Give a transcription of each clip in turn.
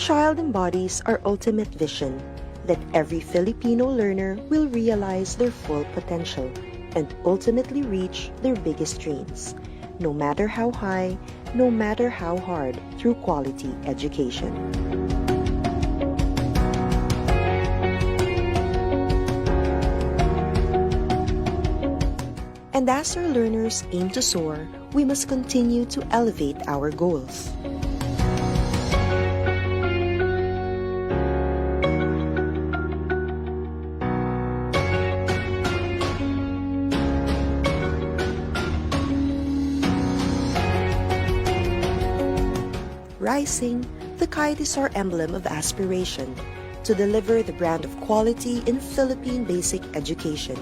child embodies our ultimate vision, that every Filipino learner will realize their full potential and ultimately reach their biggest dreams, no matter how high, no matter how hard, through quality education. And as our learners aim to soar, we must continue to elevate our goals. Rising, the kite is our emblem of aspiration to deliver the brand of quality in Philippine basic education.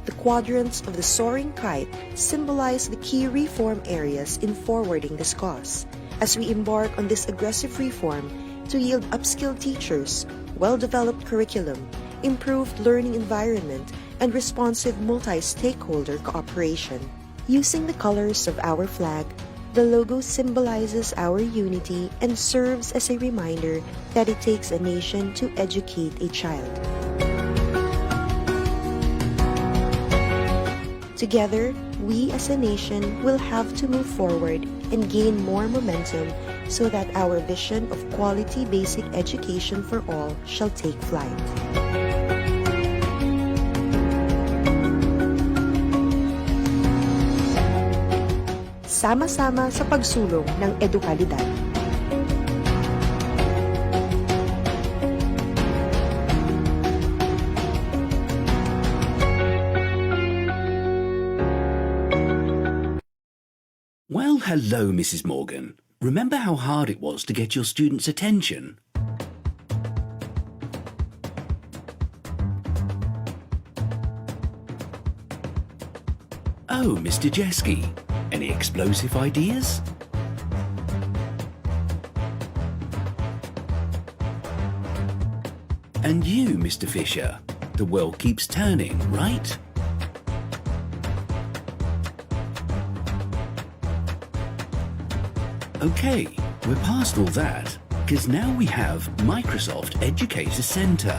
The quadrants of the soaring kite symbolize the key reform areas in forwarding this cause, as we embark on this aggressive reform to yield upskilled teachers, well-developed curriculum, improved learning environment, and responsive multi-stakeholder cooperation. Using the colors of our flag, the logo symbolizes our unity and serves as a reminder that it takes a nation to educate a child. Together, we as a nation will have to move forward and gain more momentum so that our vision of quality basic education for all shall take flight. Sama-sama sa pagsulong ng edukalidad. Well, hello, Mrs. Morgan. Remember how hard it was to get your students' attention? Oh, Mr. Jeski, any explosive ideas? And you, Mr. Fisher, the world keeps turning, right? Okay, we're past all that, because now we have Microsoft Educator Center.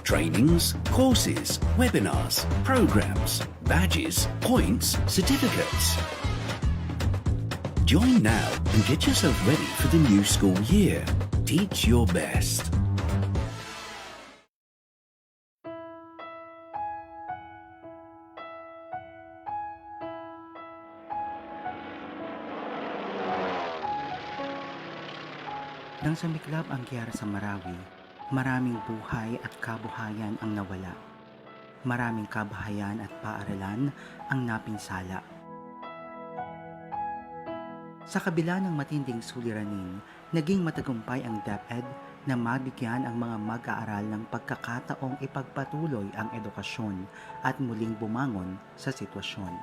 Trainings, courses, webinars, programs, badges, points, certificates. Join now and get yourself ready for the new school year. Teach your best. Nang sumiklab ang giyera sa Marawi, maraming buhay at kabuhayan ang nawala. Maraming kabahayan at paaralan ang napinsala. Sa kabila ng matinding suliranin, naging matagumpay ang DepEd na mabigyan ang mga mag-aaral ng pagkakataong ipagpatuloy ang edukasyon at muling bumangon sa sitwasyon.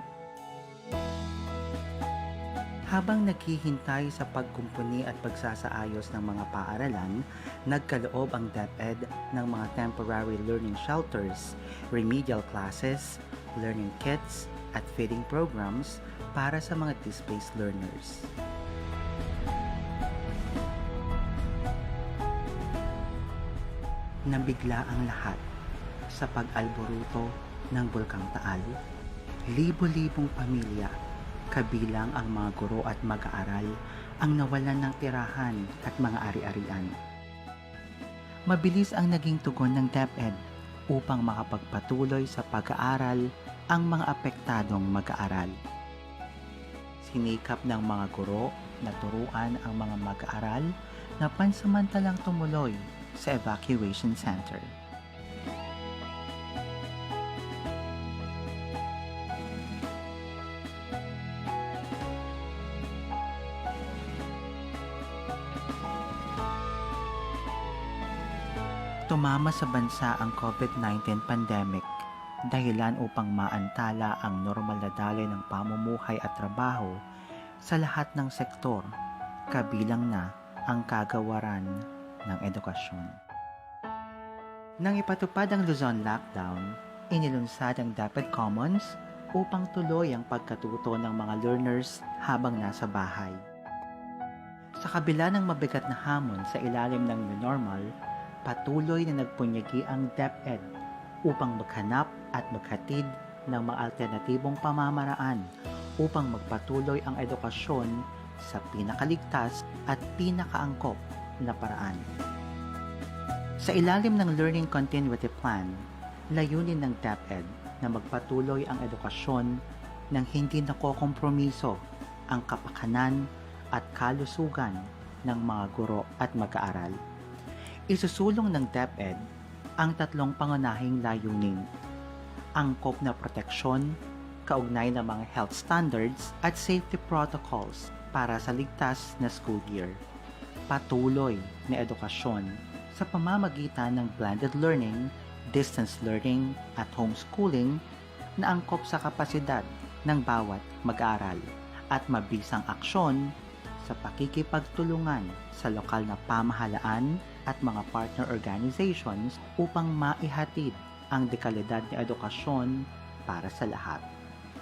Habang naghihintay sa pagkumpuni at pagsasaayos ng mga paaralan, nagkaloob ang DepEd ng mga temporary learning shelters, remedial classes, learning kits, at feeding programs para sa mga displaced learners. Nabigla ang lahat sa pag-alboruto ng Bulkang Taal. Libo-libong pamilya, kabilang ang mga guro at mag-aaral, ang nawalan ng tirahan at mga ari-arian. Mabilis ang naging tugon ng DepEd upang makapagpatuloy sa pag-aaral ang mga apektadong mag-aaral. Sinikap ng mga guro na turuan ang mga mag-aaral na pansamantalang tumuloy sa evacuation center. Tumama sa bansa ang COVID-19 pandemic, dahilan upang maantala ang normal na daloy ng pamumuhay at trabaho sa lahat ng sektor, kabilang na ang kagawaran ng edukasyon. Nang ipatupad ang Luzon lockdown, inilunsad ang DepEd Commons upang tuloy ang pagkatuto ng mga learners habang nasa bahay. Sa kabila ng mabigat na hamon sa ilalim ng new normal, patuloy na nagpunyagi ang DepEd upang maghanap at maghatid ng mga alternatibong pamamaraan upang magpatuloy ang edukasyon sa pinakaligtas at pinakaangkop na paraan. Sa ilalim ng Learning Continuity Plan, layunin ng DepEd na magpatuloy ang edukasyon nang hindi nakokompromiso ang kapakanan at kalusugan ng mga guro at mag-aaral. Isusulong ng DepEd ang tatlong pangunahing layunin: angkop na proteksyon, kaugnay ng mga health standards at safety protocols para sa ligtas na school year, patuloy na edukasyon sa pamamagitan ng blended learning, distance learning at homeschooling na angkop sa kapasidad ng bawat mag-aaral, at mabisang aksyon sa pakikipagtulungan sa lokal na pamahalaan at mga partner organizations upang maihatid ang dekalidad na edukasyon para sa lahat.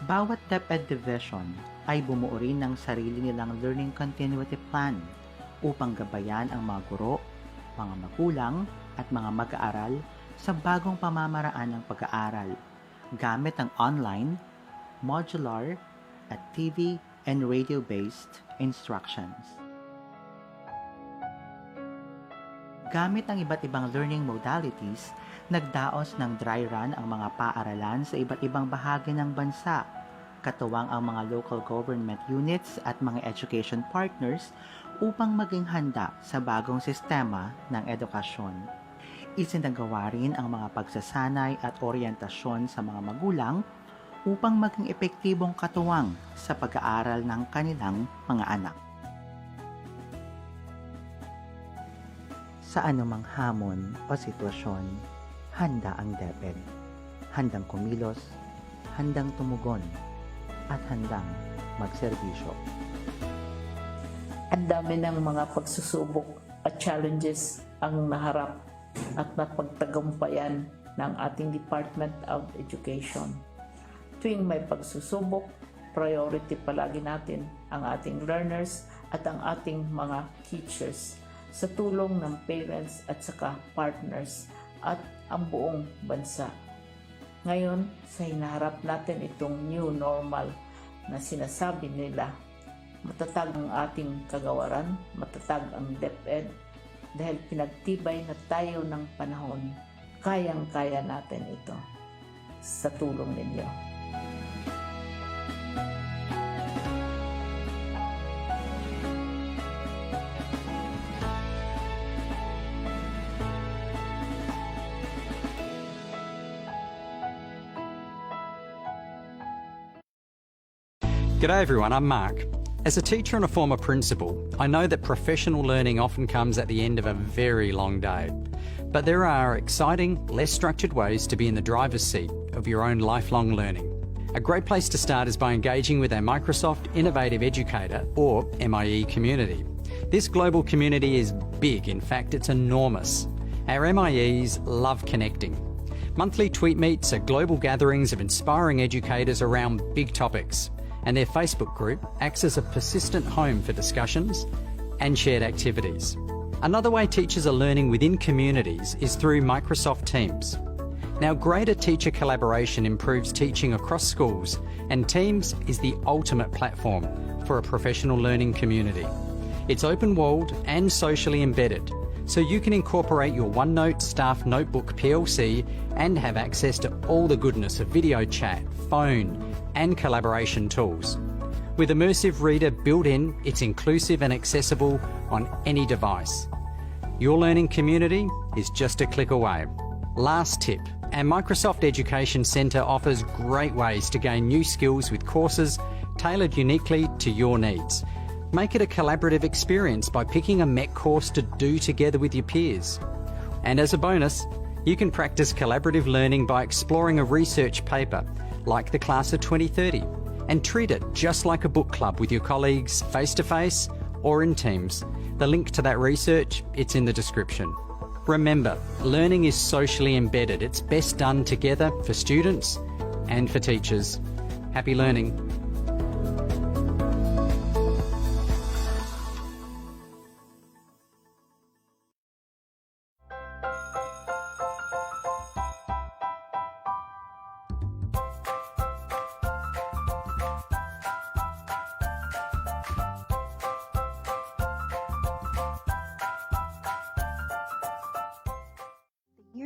Bawat DepEd Division ay bumuo rin ng sarili nilang Learning Continuity Plan upang gabayan ang mga guro, mga magulang at mga mag-aaral sa bagong pamamaraan ng pag-aaral gamit ang online, modular at TV and radio-based instructions. Gamit ang iba't ibang learning modalities, nagdaos ng dry run ang mga paaralan sa iba't ibang bahagi ng bansa, katuwang ang mga local government units at mga education partners upang maging handa sa bagong sistema ng edukasyon. Isinagawa rin ang mga pagsasanay at oryentasyon sa mga magulang upang maging epektibong katuwang sa pag-aaral ng kanilang mga anak. Sa anumang hamon o sitwasyon, handa ang DepEd. Handang kumilos, handang tumugon, at handang magserbisyo. Ang dami ng mga pagsusubok at challenges ang naharap at napagtagumpayan ng ating Department of Education. Tuwing may pagsusubok, priority palagi natin ang ating learners at ang ating mga teachers sa tulong ng parents at saka partners at ang buong bansa. Ngayon, sa hinaharap natin itong new normal na sinasabi nila, matatag ang ating kagawaran, matatag ang DepEd dahil pinagtibay na tayo ng panahon. Kayang-kaya natin ito sa tulong ninyo. G'day everyone, I'm Mark. As a teacher and a former principal, I know that professional learning often comes at the end of a very long day. But there are exciting, less structured ways to be in the driver's seat of your own lifelong learning. A great place to start is by engaging with our Microsoft Innovative Educator, or MIE, community. This global community is big, in fact it's enormous. Our MIEs love connecting. Monthly tweet meets are global gatherings of inspiring educators around big topics, and their Facebook group acts as a persistent home for discussions and shared activities. Another way teachers are learning within communities is through Microsoft Teams. Now, greater teacher collaboration improves teaching across schools, and Teams is the ultimate platform for a professional learning community. It's open-walled and socially embedded, so you can incorporate your OneNote Staff Notebook PLC and have access to all the goodness of video chat, phone, and collaboration tools. With Immersive Reader built in, it's inclusive and accessible on any device. Your learning community is just a click away. Last tip, our Microsoft Education Centre offers great ways to gain new skills with courses tailored uniquely to your needs. Make it a collaborative experience by picking a MEC course to do together with your peers. And as a bonus, you can practice collaborative learning by exploring a research paper like the Class of 2030, and treat it just like a book club with your colleagues face-to-face or in Teams. The link to that research, it's in the description. Remember, learning is socially embedded. It's best done together for students and for teachers. Happy learning.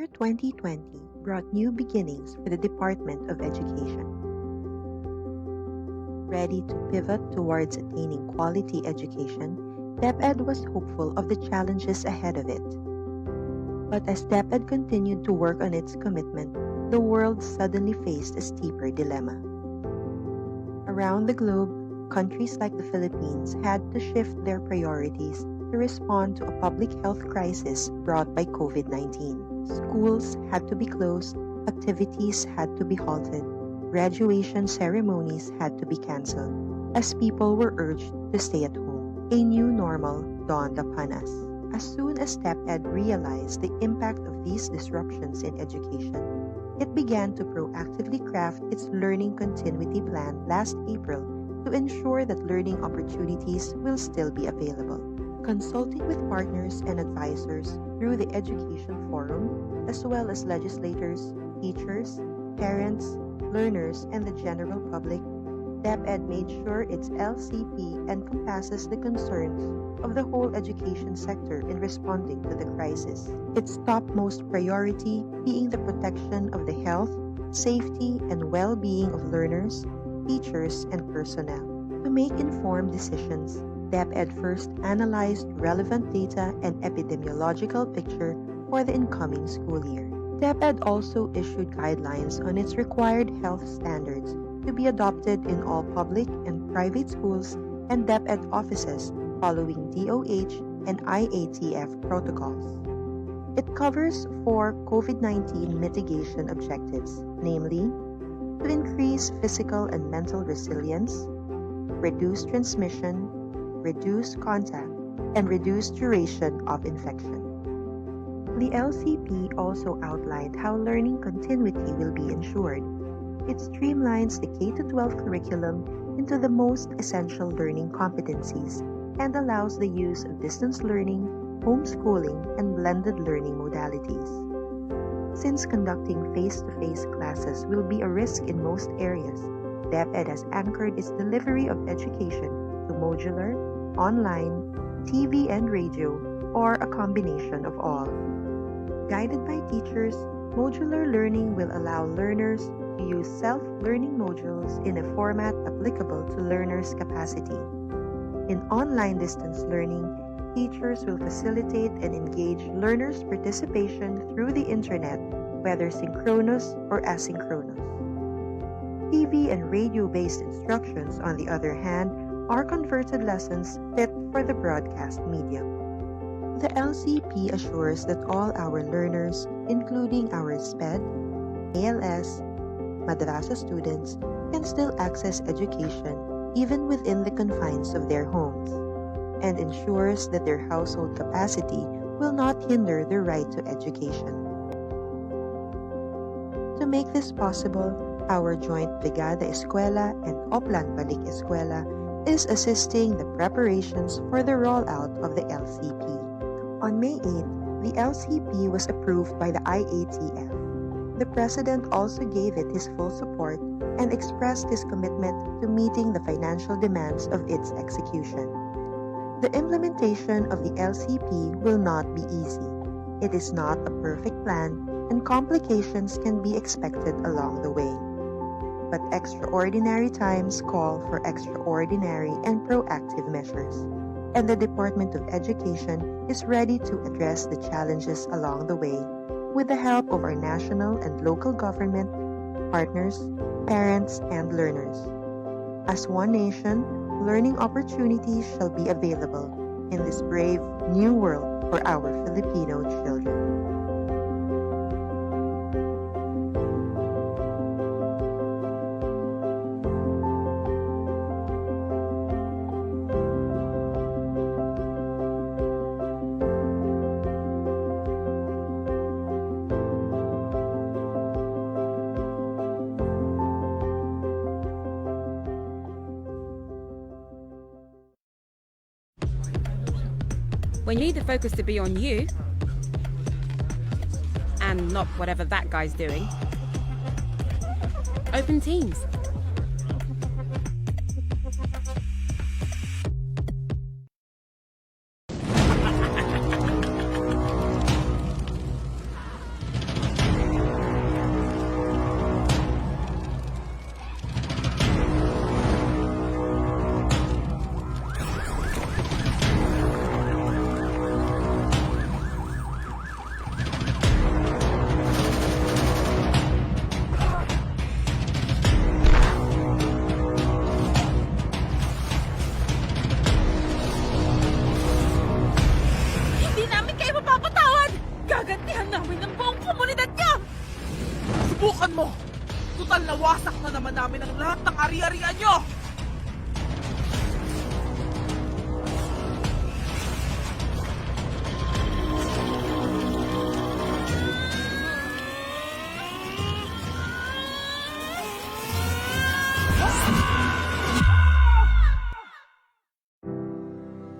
year 2020 brought new beginnings for the Department of Education. Ready to pivot towards attaining quality education, DepEd was hopeful of the challenges ahead of it. But as DepEd continued to work on its commitment, the world suddenly faced a steeper dilemma. Around the globe, countries like the Philippines had to shift their priorities to respond to a public health crisis brought by COVID-19. Schools had to be closed, activities had to be halted, graduation ceremonies had to be canceled, as people were urged to stay at home. A new normal dawned upon us. As soon as DepEd realized the impact of these disruptions in education, it began to proactively craft its learning continuity plan last April to ensure that learning opportunities will still be available. Consulting with partners and advisors through the Education Forum, as well as legislators, teachers, parents, learners, and the general public, DepEd made sure its LCP encompasses the concerns of the whole education sector in responding to the crisis. Its topmost priority being the protection of the health, safety, and well-being of learners, teachers, and personnel. To make informed decisions, DepEd first analyzed relevant data and epidemiological picture for the incoming school year. DepEd also issued guidelines on its required health standards to be adopted in all public and private schools and DepEd offices following DOH and IATF protocols. It covers 4 COVID-19 mitigation objectives, namely, to increase physical and mental resilience, reduce transmission, reduce contact, and reduce duration of infection. The LCP also outlined how learning continuity will be ensured. It streamlines the K-12 curriculum into the most essential learning competencies and allows the use of distance learning, homeschooling, and blended learning modalities. Since conducting face-to-face classes will be a risk in most areas, DepEd has anchored its delivery of education to modular, online, TV and radio, or a combination of all. Guided by teachers, modular learning will allow learners to use self-learning modules in a format applicable to learners' capacity. In online distance learning, teachers will facilitate and engage learners' participation through the internet, whether synchronous or asynchronous. TV and radio-based instructions, on the other hand, are converted lessons fit for the broadcast medium. The LCP assures that all our learners, including our SPED, ALS, Madrasa students, can still access education even within the confines of their homes, and ensures that their household capacity will not hinder their right to education. To make this possible, our joint Brigada Eskwela and Oplan Balik Eskwela is assisting the preparations for the rollout of the LCP. On May 8, the LCP was approved by the IATF. The President also gave it his full support and expressed his commitment to meeting the financial demands of its execution. The implementation of the LCP will not be easy. It is not a perfect plan, and complications can be expected along the way. But extraordinary times call for extraordinary and proactive measures, and the Department of Education is ready to address the challenges along the way with the help of our national and local government, partners, parents, and learners. As one nation, learning opportunities shall be available in this brave new world for our Filipino children. When you need the focus to be on you and not whatever that guy's doing, open Teams. Subukan mo! Tutal nawasak na naman namin ang lahat ng ari-arian nyo!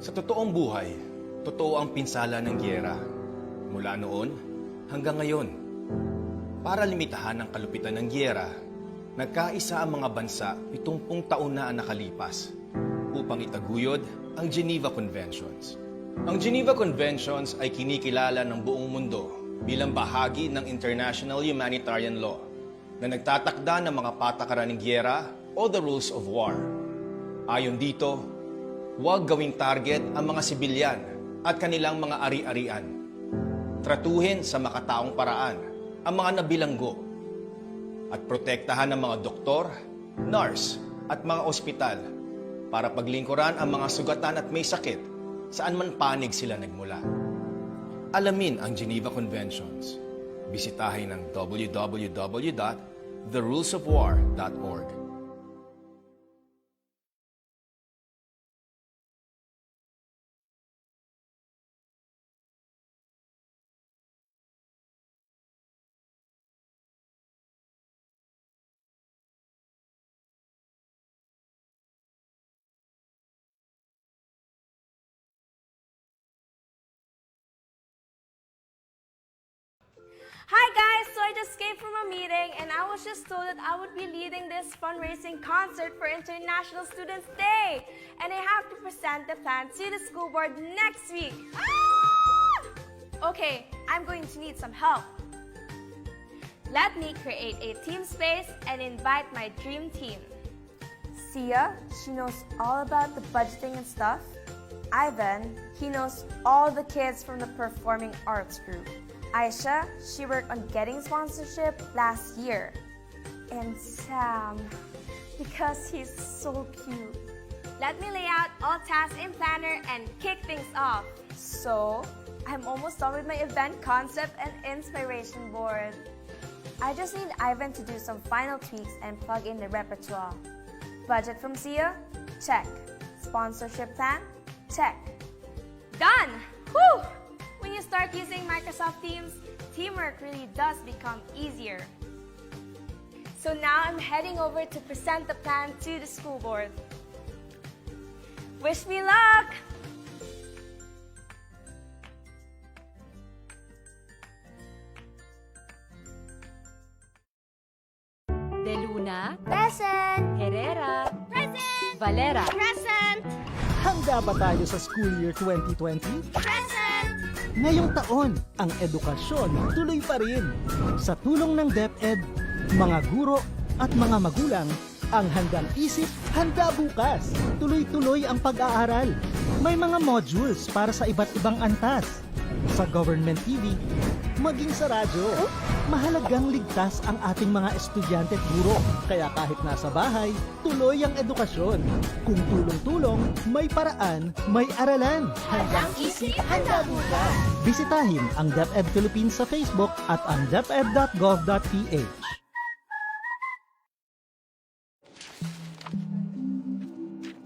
Sa totoong buhay, totoo ang pinsala ng giyera. Mula noon hanggang ngayon. Para limitahan ang kalupitan ng giyera, nagkaisa ang mga bansa 70 taon na ang nakalipas upang itaguyod ang Geneva Conventions. Ang Geneva Conventions ay kinikilala ng buong mundo bilang bahagi ng international humanitarian law na nagtatakda ng mga patakaran ng giyera o the rules of war. Ayon dito, huwag gawing target ang mga sibilyan at kanilang mga ari-arian. Tratuhin sa makataong paraan ang mga nabilanggo at protektahan ang mga doktor, nurse at mga ospital para paglingkuran ang mga sugatan at may sakit saan man panig sila nagmula. Alamin ang Geneva Conventions. Bisitahin ang www.therulesofwar.org. Hi guys! So I just came from a meeting and I was just told that I would be leading this fundraising concert for International Students Day. And I have to present the plan to the school board next week. Okay, I'm going to need some help. Let me create a team space and invite my dream team. Sia, she knows all about the budgeting and stuff. Ivan, he knows all the kids from the performing arts group. Aisha, she worked on getting sponsorship last year. And Sam, because he's so cute. Let me lay out all tasks in Planner and kick things off. So, I'm almost done with my event concept and inspiration board. I just need Ivan to do some final tweaks and plug in the repertoire. Budget from Sia? Check. Sponsorship plan? Check. Done! Whew! When you start using Microsoft Teams, teamwork really does become easier. So now I'm heading over to present the plan to the school board. Wish me luck! De Luna, Present! Herrera, Present! Valera. Present! Handa ba tayo sa school year 2020? Present! Ngayong taon, ang edukasyon tuloy pa rin. Sa tulong ng DepEd, mga guro at mga magulang, ang handang isip, handa bukas. Tuloy-tuloy ang pag-aaral. May mga modules para sa iba't ibang antas. Sa government TV, maging sa radyo. Mahalagang ligtas ang ating mga estudyante at guro. Kaya kahit nasa bahay, tuloy ang edukasyon. Kung tulong-tulong, may paraan, may aralan. Handang isip, handa bukas. Bisitahin ang DepEd Philippines sa Facebook at ang deped.gov.ph.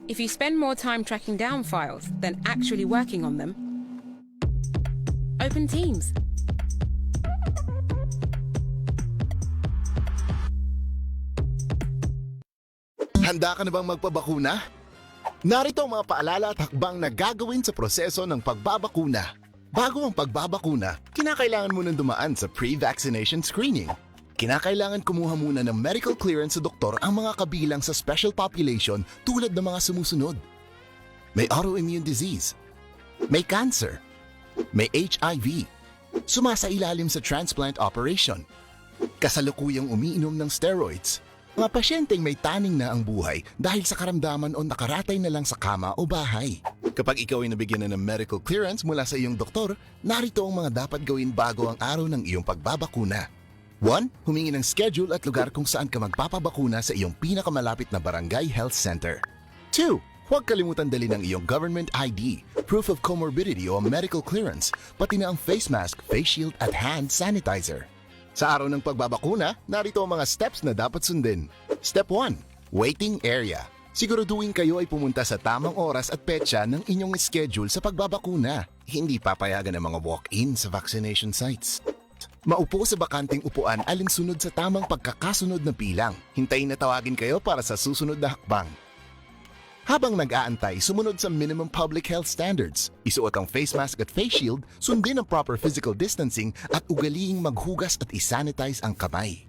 If you spend more time tracking down files than actually working on them, open Teams. Handa ka na bang magpabakuna? Narito ang mga paalala at hakbang na gagawin sa proseso ng pagbabakuna. Bago ang pagbabakuna, kinakailangan mo nang dumaan sa pre-vaccination screening. Kinakailangan kumuha muna ng medical clearance sa doktor ang mga kabilang sa special population tulad ng mga sumusunod. May autoimmune disease, may cancer, may HIV, sumasailalim sa transplant operation, kasalukuyang umiinom ng steroids, mga pasyenteng may taning na ang buhay dahil sa karamdaman o nakaratay na lang sa kama o bahay. Kapag ikaw ay nabigyan na ng medical clearance mula sa iyong doktor, narito ang mga dapat gawin bago ang araw ng iyong pagbabakuna. 1. Humingi ng schedule at lugar kung saan ka magpapabakuna sa iyong pinakamalapit na barangay health center. 2. Huwag kalimutan dali ng iyong government ID, proof of comorbidity o medical clearance, pati na ang face mask, face shield at hand sanitizer. Sa araw ng pagbabakuna, narito ang mga steps na dapat sundin. Step 1. Waiting area. Siguraduhin kayo ay pumunta sa tamang oras at petsa ng inyong schedule sa pagbabakuna. Hindi papayagan ng mga walk-in sa vaccination sites. Maupo sa bakanting upuan alinsunod sa tamang pagkakasunod na bilang. Hintayin na tawagin kayo para sa susunod na hakbang. Habang nag-aantay, sumunod sa minimum public health standards. Isuot ang face mask at face shield, sundin ang proper physical distancing at ugaliing maghugas at isanitize ang kamay.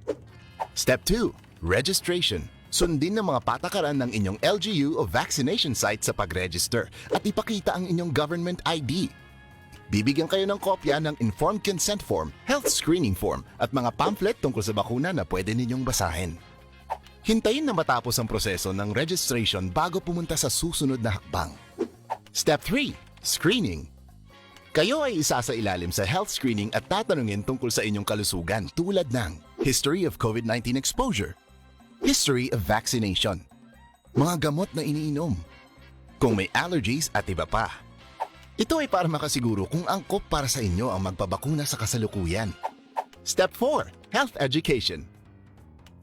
Step 2. Registration. Sundin ang mga patakaran ng inyong LGU o vaccination site sa pag-register at ipakita ang inyong government ID. Bibigyan kayo ng kopya ng informed consent form, health screening form at mga pamphlet tungkol sa bakuna na pwede ninyong basahin. Hintayin na matapos ang proseso ng registration bago pumunta sa susunod na hakbang. Step 3. Screening. Kayo ay isa sa ilalim sa health screening at tatanungin tungkol sa inyong kalusugan tulad ng history of COVID-19 exposure, history of vaccination, mga gamot na iniinom, kung may allergies at iba pa. Ito ay para makasiguro kung angkop para sa inyo ang magpabakuna sa kasalukuyan. Step 4. Health education.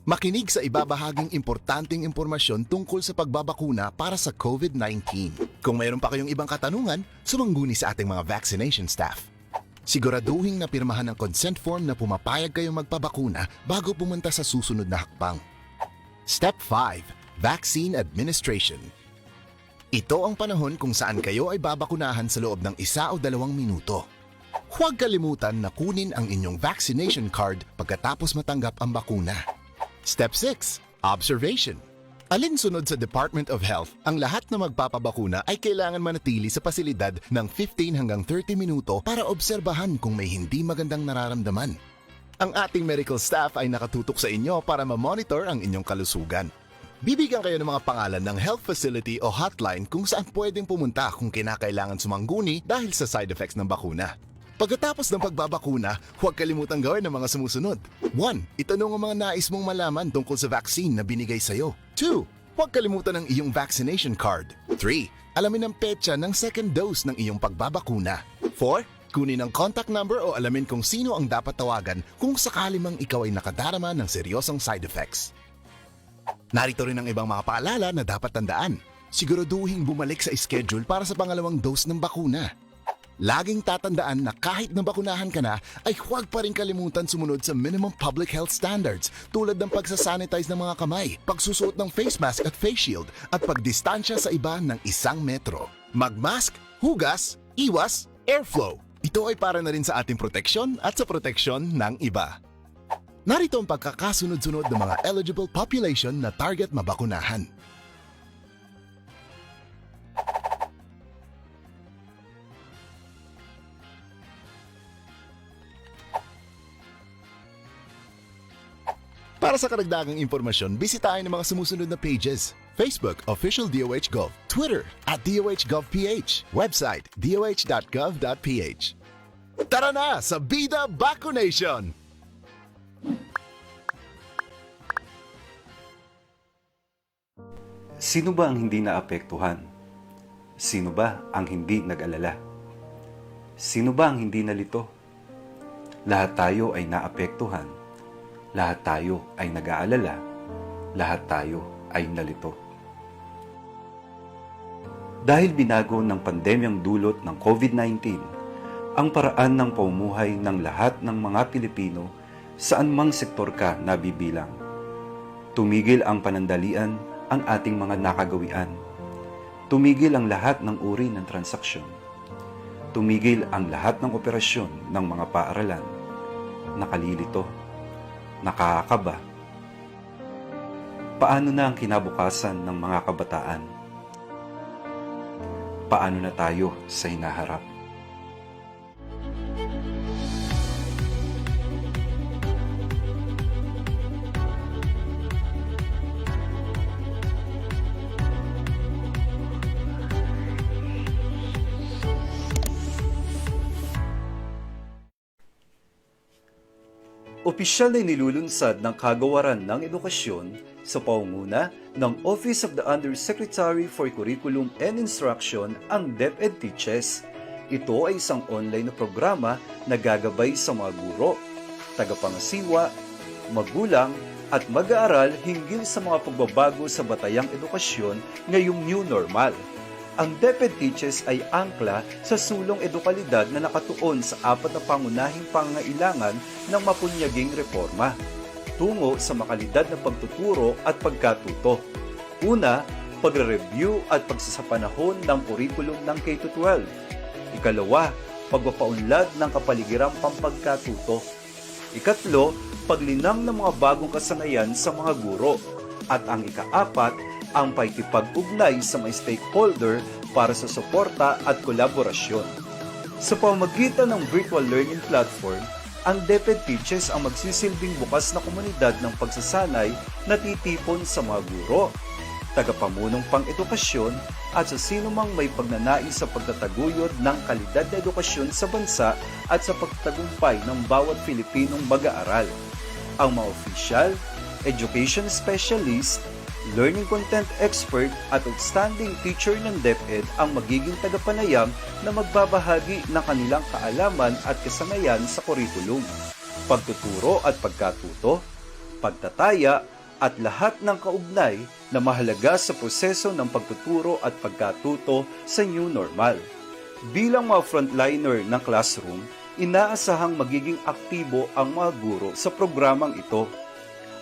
Makinig sa ibabahaging importanteng impormasyon tungkol sa pagbabakuna para sa COVID-19. Kung mayroon pa kayong ibang katanungan, sumangguni sa ating mga vaccination staff. Siguraduhin na pirmahan ang consent form na pumapayag kayong magpabakuna bago pumunta sa susunod na hakbang. Step 5. Vaccine administration. Ito ang panahon kung saan kayo ay babakunahan sa loob ng 1 o 2 minuto. Huwag kalimutan na kunin ang inyong vaccination card pagkatapos matanggap ang bakuna. Step 6. Observation. Alinsunod sa Department of Health, ang lahat na magpapabakuna ay kailangan manatili sa pasilidad ng 15 hanggang 30 minuto para obserbahan kung may hindi magandang nararamdaman. Ang ating medical staff ay nakatutok sa inyo para ma-monitor ang inyong kalusugan. Bibigyan kayo ng mga pangalan ng health facility o hotline kung saan pwedeng pumunta kung kinakailangan sumangguni dahil sa side effects ng bakuna. Pagkatapos ng pagbabakuna, huwag kalimutang gawin ang mga sumusunod. 1. Itanong ang mga nais mong malaman tungkol sa vaccine na binigay sa'yo. 2. Huwag kalimutan ang iyong vaccination card. 3. Alamin ang petsa ng second dose ng iyong pagbabakuna. 4. Kunin ang contact number o alamin kung sino ang dapat tawagan kung sakali mang ikaw ay nakadarama ng seryosong side effects. Narito rin ang ibang mga paalala na dapat tandaan. Siguraduhin bumalik sa schedule para sa pangalawang dose ng bakuna. Laging tatandaan na kahit nabakunahan ka na, ay huwag pa rin kalimutan sumunod sa minimum public health standards tulad ng pagsasanitize ng mga kamay, pagsusuot ng face mask at face shield, at pagdistansya sa iba ng 1 metro. Magmask, hugas, iwas, airflow. Ito ay para na rin sa ating proteksyon at sa proteksyon ng iba. Narito ang pagkakasunod-sunod ng mga eligible population na target mabakunahan. Para sa karagdagang impormasyon, bisitahin ang mga sumusunod na pages. Facebook, Official DOH Gov. Twitter, @DOHGovPH. Website, doh.gov.ph. Tara na sa Bida Vaccination! Sino ba ang hindi naapektuhan? Sino ba ang hindi nag-alala? Sino ba ang hindi nalito? Lahat tayo ay naapektuhan. Lahat tayo ay nag-aalala, lahat tayo ay nalito. Dahil binago ng pandemyang dulot ng COVID-19, ang paraan ng pamumuhay ng lahat ng mga Pilipino saan mang sektor ka nabibilang. Tumigil ang panandalian ang ating mga nakagawian. Tumigil ang lahat ng uri ng transaksyon. Tumigil ang lahat ng operasyon ng mga paaralan. Nakalilito. Nakakaba. Paano na ang kinabukasan ng mga kabataan? Paano na tayo sa hinaharap? Opisyal na nilulunsad ng Kagawaran ng Edukasyon sa pangunguna ng Office of the Undersecretary for Curriculum and Instruction ang DepEd Teaches. Ito ay isang online na programa na gagabay sa mga guro, tagapangasiwa, magulang, at mag-aaral hinggil sa mga pagbabago sa batayang edukasyon ngayong new normal. Ang DepEd Teaches ay angkla sa sulong edukalidad na nakatuon sa 4 na pangunahing pangangailangan ng mapunyaging reforma tungo sa makalidad na pagtuturo at pagkatuto. Una, pagre-review at pagsasapanahon ng kurikulum ng K-12. Ikalawa, pagpapaunlad ng kapaligirang pampagkatuto. Ikatlo, paglinang ng mga bagong kasanayan sa mga guro. At ang ikaapat, ang pakikipag-ugnay sa mga stakeholder para sa suporta at kolaborasyon. Sa pamamagitan ng virtual learning platform, ang DepEd Teaches ang magsisilbing bukas na komunidad ng pagsasanay na titipon sa mga guro, tagapamunong pang-edukasyon at sa sinumang may pagnanais sa pagtataguyod ng kalidad na edukasyon sa bansa at sa pagtagumpay ng bawat Pilipinong mag-aaral. Ang mga opisyal, education specialist, learning content expert at outstanding teacher ng DepEd ang magiging tagapanayam na magbabahagi ng kanilang kaalaman at kasanayan sa kurikulum, pagtuturo at pagkatuto, pagtataya at lahat ng kaugnay na mahalaga sa proseso ng pagtuturo at pagkatuto sa new normal. Bilang mga frontliner ng classroom, inaasahang magiging aktibo ang mga guro sa programang ito.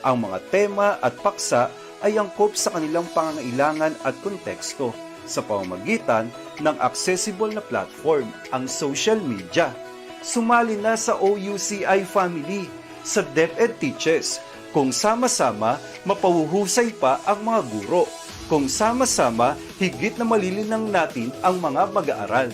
Ang mga tema at paksa ay angkop sa kanilang pangangailangan at konteksto sa pamamagitan ng accessible na platform, ang social media. Sumali na sa OUCI family sa DepEd Teaches, kung sama-sama mapahuhusay pa ang mga guro, kung sama-sama higit na malilinang natin ang mga mag-aaral.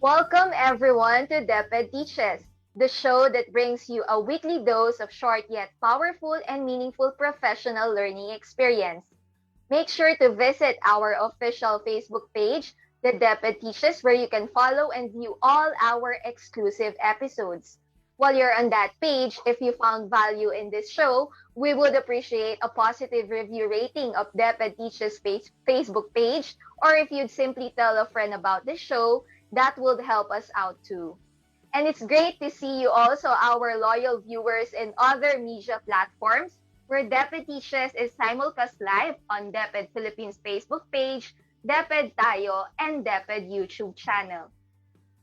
Welcome everyone to DepEd Teaches, the show that brings you a weekly dose of short yet powerful and meaningful professional learning experience. Make sure to visit our official Facebook page, the DepEd Teaches, where you can follow and view all our exclusive episodes. While you're on that page, if you found value in this show, we would appreciate a positive review rating of DepEd Teaches Facebook page, or if you'd simply tell a friend about the show, that would help us out too. And it's great to see you also, our loyal viewers in other media platforms, where DepEd Teaches is simulcast live on DepEd Philippines Facebook page, DepEd Tayo, and DepEd YouTube channel.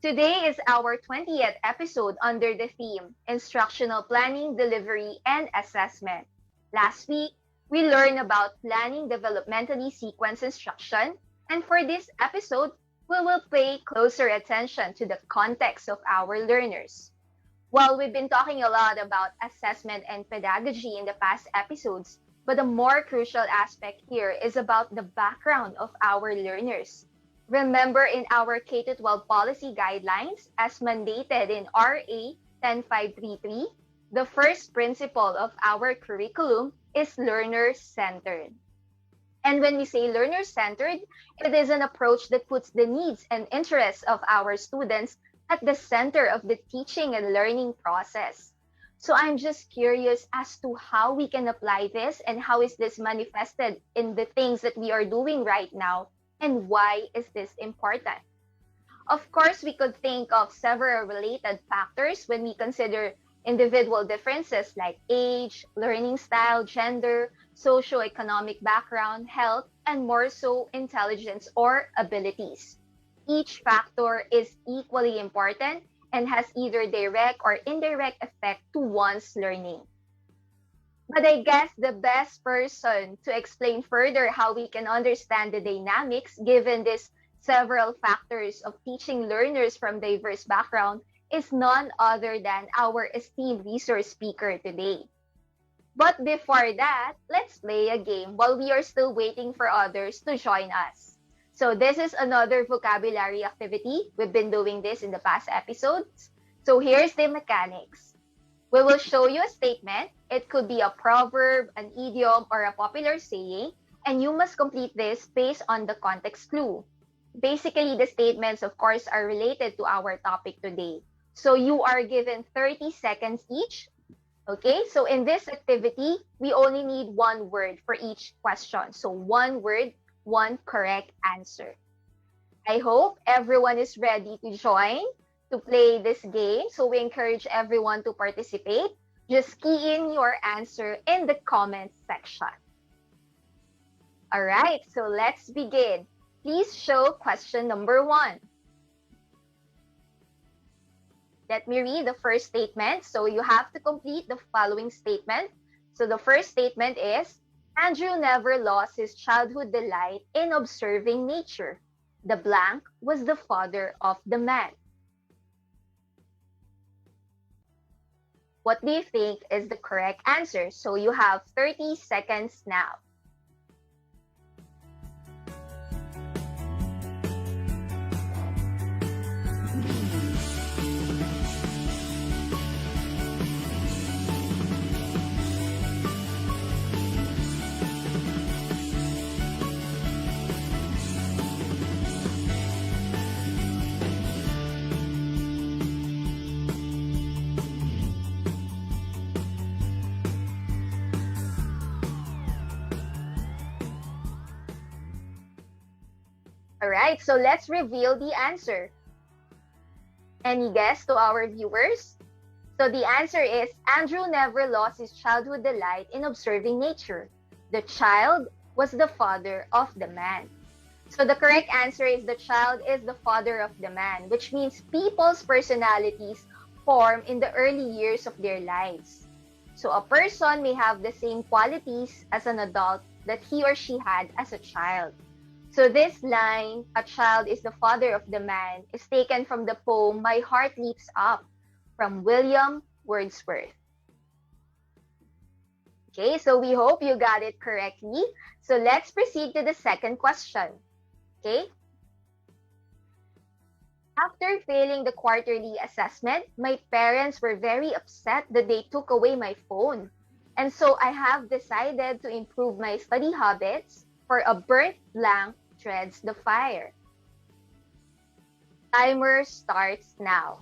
Today is our 20th episode under the theme, Instructional Planning, Delivery, and Assessment. Last week, we learned about planning developmentally sequenced instruction, and for this episode, we will pay closer attention to the context of our learners. While we've been talking a lot about assessment and pedagogy in the past episodes, but the more crucial aspect here is about the background of our learners. Remember, in our K-12 policy guidelines, as mandated in RA 10533, the first principle of our curriculum is learner-centered. And when we say learner-centered, it is an approach that puts the needs and interests of our students at the center of the teaching and learning process. So I'm just curious as to how we can apply this and how is this manifested in the things that we are doing right now, and why is this important? Of course, we could think of several related factors when we consider individual differences like age, learning style, gender, socioeconomic background, health, and more so intelligence or abilities. Each factor is equally important and has either direct or indirect effect to one's learning. But I guess the best person to explain further how we can understand the dynamics given these several factors of teaching learners from diverse backgrounds is none other than our esteemed resource speaker today. But before that, let's play a game while we are still waiting for others to join us. So this is another vocabulary activity. We've been doing this in the past episodes. So here's the mechanics. We will show you a statement. It could be a proverb, an idiom, or a popular saying, and you must complete this based on the context clue. Basically, the statements, of course, are related to our topic today. So you are given 30 seconds each. Okay, so in this activity, we only need one word for each question. So one word, one correct answer. I hope everyone is ready to join to play this game. So we encourage everyone to participate. Just key in your answer in the comments section. All right, so let's begin. Please show question number 1. Let me read the first statement. So you have to complete the following statement. So the first statement is, Andrew never lost his childhood delight in observing nature. The blank was the father of the man. What do you think is the correct answer? So you have 30 seconds now. Alright, so let's reveal the answer. Any guess to our viewers? So the answer is, Andrew never lost his childhood delight in observing nature. The child was the father of the man. So the correct answer is the child is the father of the man, which means people's personalities form in the early years of their lives. So a person may have the same qualities as an adult that he or she had as a child. So this line, a child is the father of the man, is taken from the poem My Heart Leaps Up from William Wordsworth. Okay, so we hope you got it correctly. So let's proceed to the second question. Okay. After failing the quarterly assessment, my parents were very upset that they took away my phone. And so I have decided to improve my study habits, for a burnt blank dreads the fire. Timer starts now.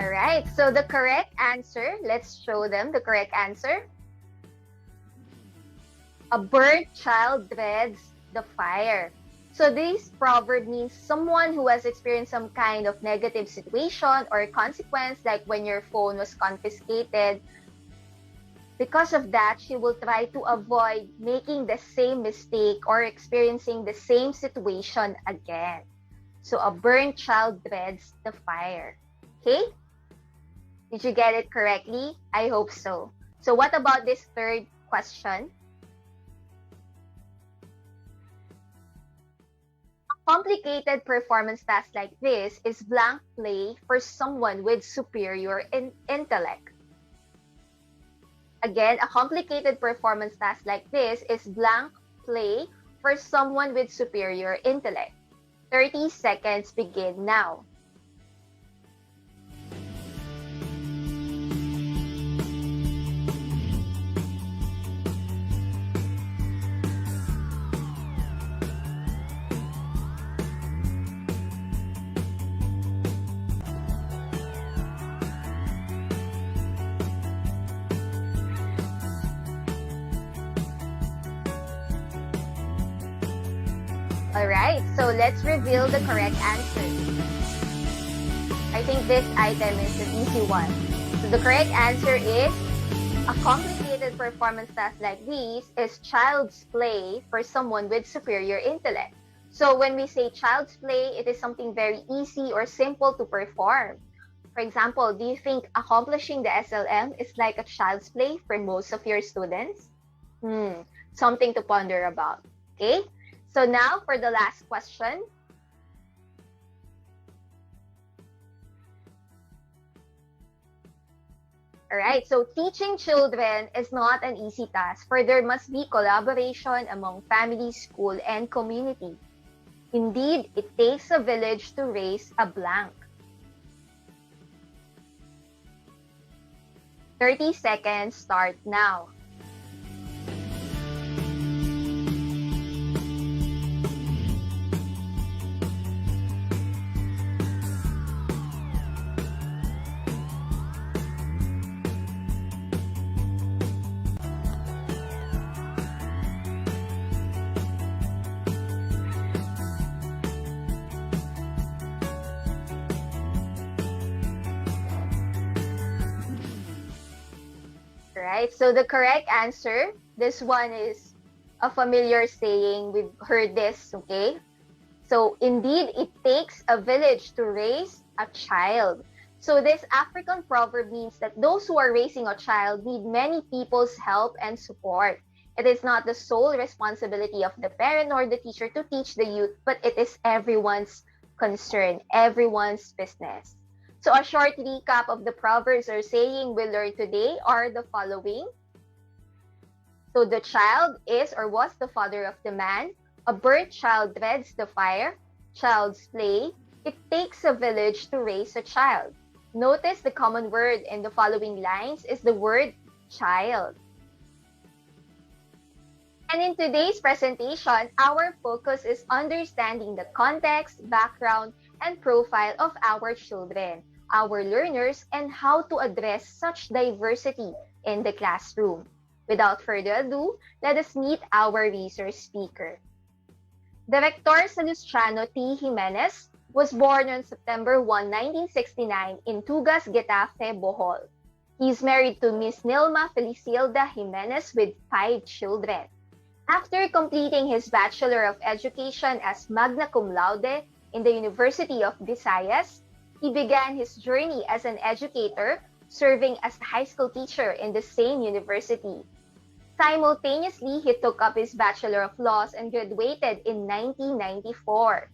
Alright, so the correct answer, let's show them the correct answer. A burnt child dreads the fire. So this proverb means someone who has experienced some kind of negative situation or consequence, like when your phone was confiscated. Because of that, she will try to avoid making the same mistake or experiencing the same situation again. So a burnt child dreads the fire. Okay? Did you get it correctly? I hope so. So what about this third question? A complicated performance task like this is blank play for someone with superior intellect. Again, a complicated performance task like this is blank play for someone with superior intellect. 30 seconds begin now. Alright, so let's reveal the correct answer. I think this item is an easy one. So the correct answer is, a complicated performance task like this is child's play for someone with superior intellect. So when we say child's play, it is something very easy or simple to perform. For example, do you think accomplishing the SLM is like a child's play for most of your students? Something to ponder about. Okay? So now for the last question. Alright, so teaching children is not an easy task, for there must be collaboration among family, school, and community. Indeed, it takes a village to raise a blank. 30 seconds start now. Right? So the correct answer, this one is a familiar saying. We've heard this, okay? So indeed, it takes a village to raise a child. So this African proverb means that those who are raising a child need many people's help and support. It is not the sole responsibility of the parent or the teacher to teach the youth, but it is everyone's concern, everyone's business. So a short recap of the proverbs or saying we learned today are the following. So the child is or was the father of the man. A burnt child dreads the fire. Child's play. It takes a village to raise a child. Notice the common word in the following lines is the word child. And in today's presentation, our focus is understanding the context, background, and profile of our children, our learners, and how to address such diversity in the classroom. Without further ado, let us meet our resource speaker. Director Salustiano T. Jimenez was born on September 1, 1969 in Tugas, Getafe, Bohol. He is married to Miss Nilma Felicilda Jimenez with 5 children. After completing his Bachelor of Education as magna cum laude in the University of Visayas, he began his journey as an educator, serving as a high school teacher in the same university. Simultaneously, he took up his Bachelor of Laws and graduated in 1994.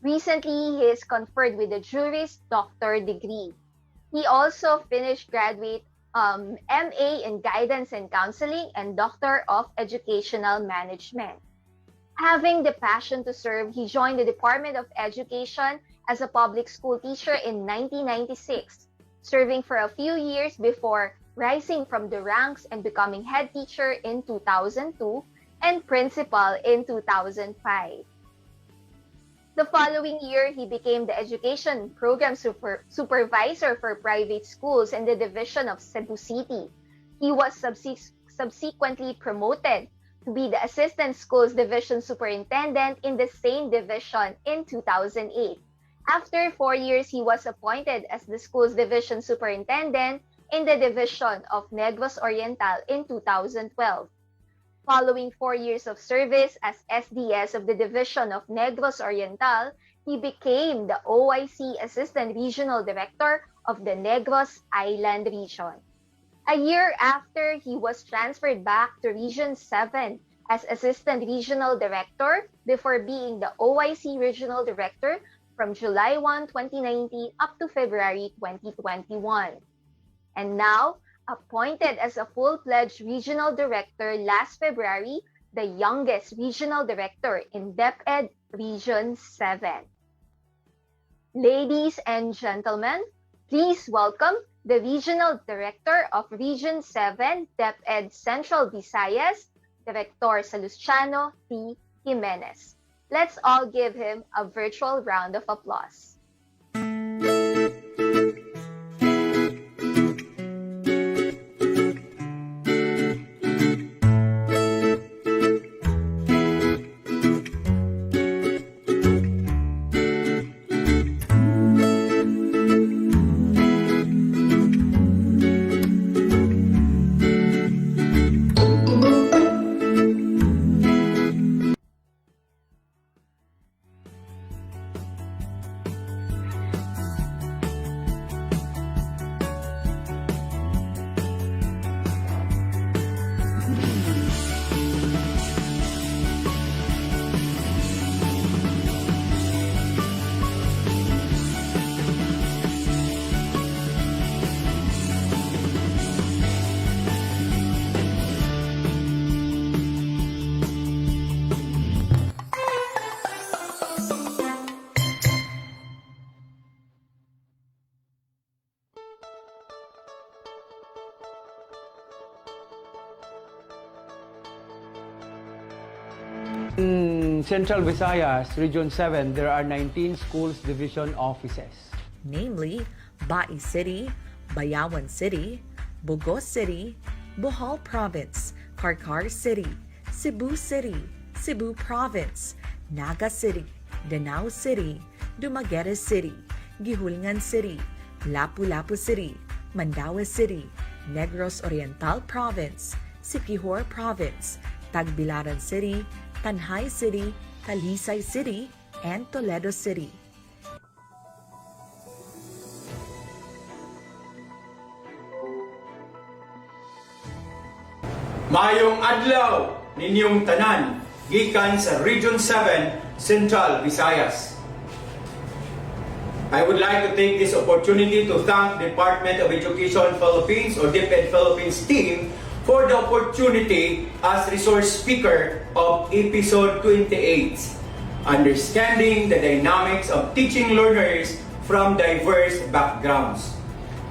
Recently, he is conferred with a Juris Doctor degree. He also finished graduate MA in Guidance and Counseling and Doctor of Educational Management. Having the passion to serve, he joined the Department of Education as a public school teacher in 1996, serving for a few years before rising from the ranks and becoming head teacher in 2002 and principal in 2005. The following year, he became the Education Program Supervisor for Private Schools in the Division of Cebu City. He was subsequently promoted to be the Assistant Schools Division Superintendent in the same division in 2008. After 4 years, he was appointed as the Schools Division Superintendent in the Division of Negros Oriental in 2012. Following 4 years of service as SDS of the Division of Negros Oriental, he became the OIC Assistant Regional Director of the Negros Island Region. A year after, he was transferred back to Region 7 as Assistant Regional Director before being the OIC Regional Director from July 1, 2019 up to February 2021. And now, appointed as a full-fledged Regional Director last February, the youngest Regional Director in DepEd Region 7. Ladies and gentlemen, please welcome the Regional Director of Region 7, DepEd Central Visayas, Director Salustiano T. Jimenez. Let's all give him a virtual round of applause. In Central Visayas, Region 7, there are 19 schools division offices. Namely, Bai City, Bayawan City, Bugos City, Bohol Province, Karkar City, Cebu City, Cebu Province, Naga City, Danao City, Dumaguete City, Gihulngan City, Lapu-Lapu City, Mandaue City, Negros Oriental Province, Siquijor Province, Tagbilaran City, Tanhay City, Talisay City, and Toledo City. Mayong adlaw ninyong tanan gikan sa Region 7, Central Visayas. I would like to take this opportunity to thank Department of Education Philippines or DepEd Philippines team for the opportunity as resource speaker of episode 28, Understanding the Dynamics of Teaching Learners from Diverse Backgrounds.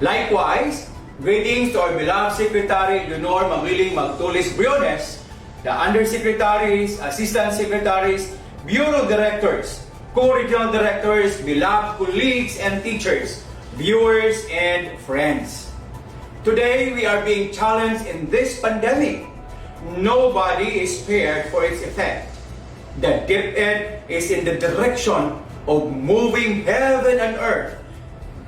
Likewise, greetings to our beloved Secretary Leonor Magiling Magtulis Briones, the Undersecretaries, Assistant Secretaries, Bureau Directors, Co-Regional Directors, beloved colleagues and teachers, viewers and friends. Today, we are being challenged in this pandemic. Nobody is spared for its effect. The DepEd is in the direction of moving heaven and earth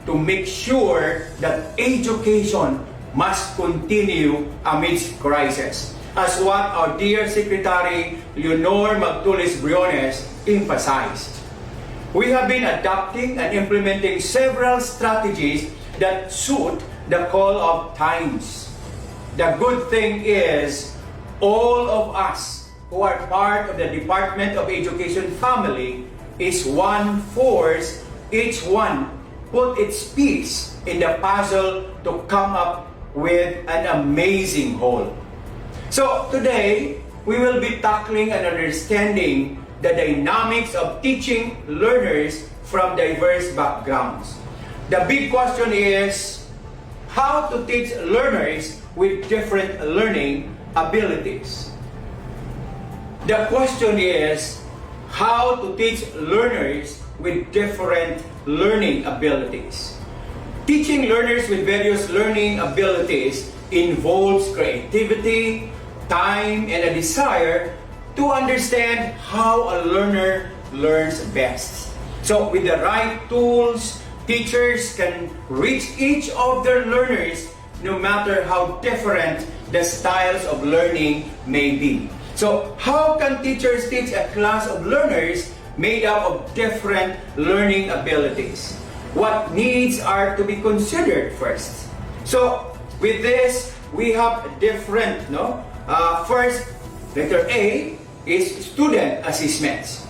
to make sure that education must continue amidst crisis, as what our dear Secretary Leonor Magtulis Briones emphasized. We have been adopting and implementing several strategies that suit the call of times. The good thing is, all of us who are part of the Department of Education family is one force, each one put its piece in the puzzle to come up with an amazing whole. So today, we will be tackling and understanding the dynamics of teaching learners from diverse backgrounds. The big question is how to teach learners with different learning abilities. The question is how to teach learners with different learning abilities. Teaching learners with various learning abilities involves creativity, time, and a desire to understand how a learner learns best. So with the right tools, teachers can reach each of their learners no matter how different the styles of learning may be. So how can teachers teach a class of learners made up of different learning abilities? What needs are to be considered first? So with this, we have different, first, letter A is student assessments.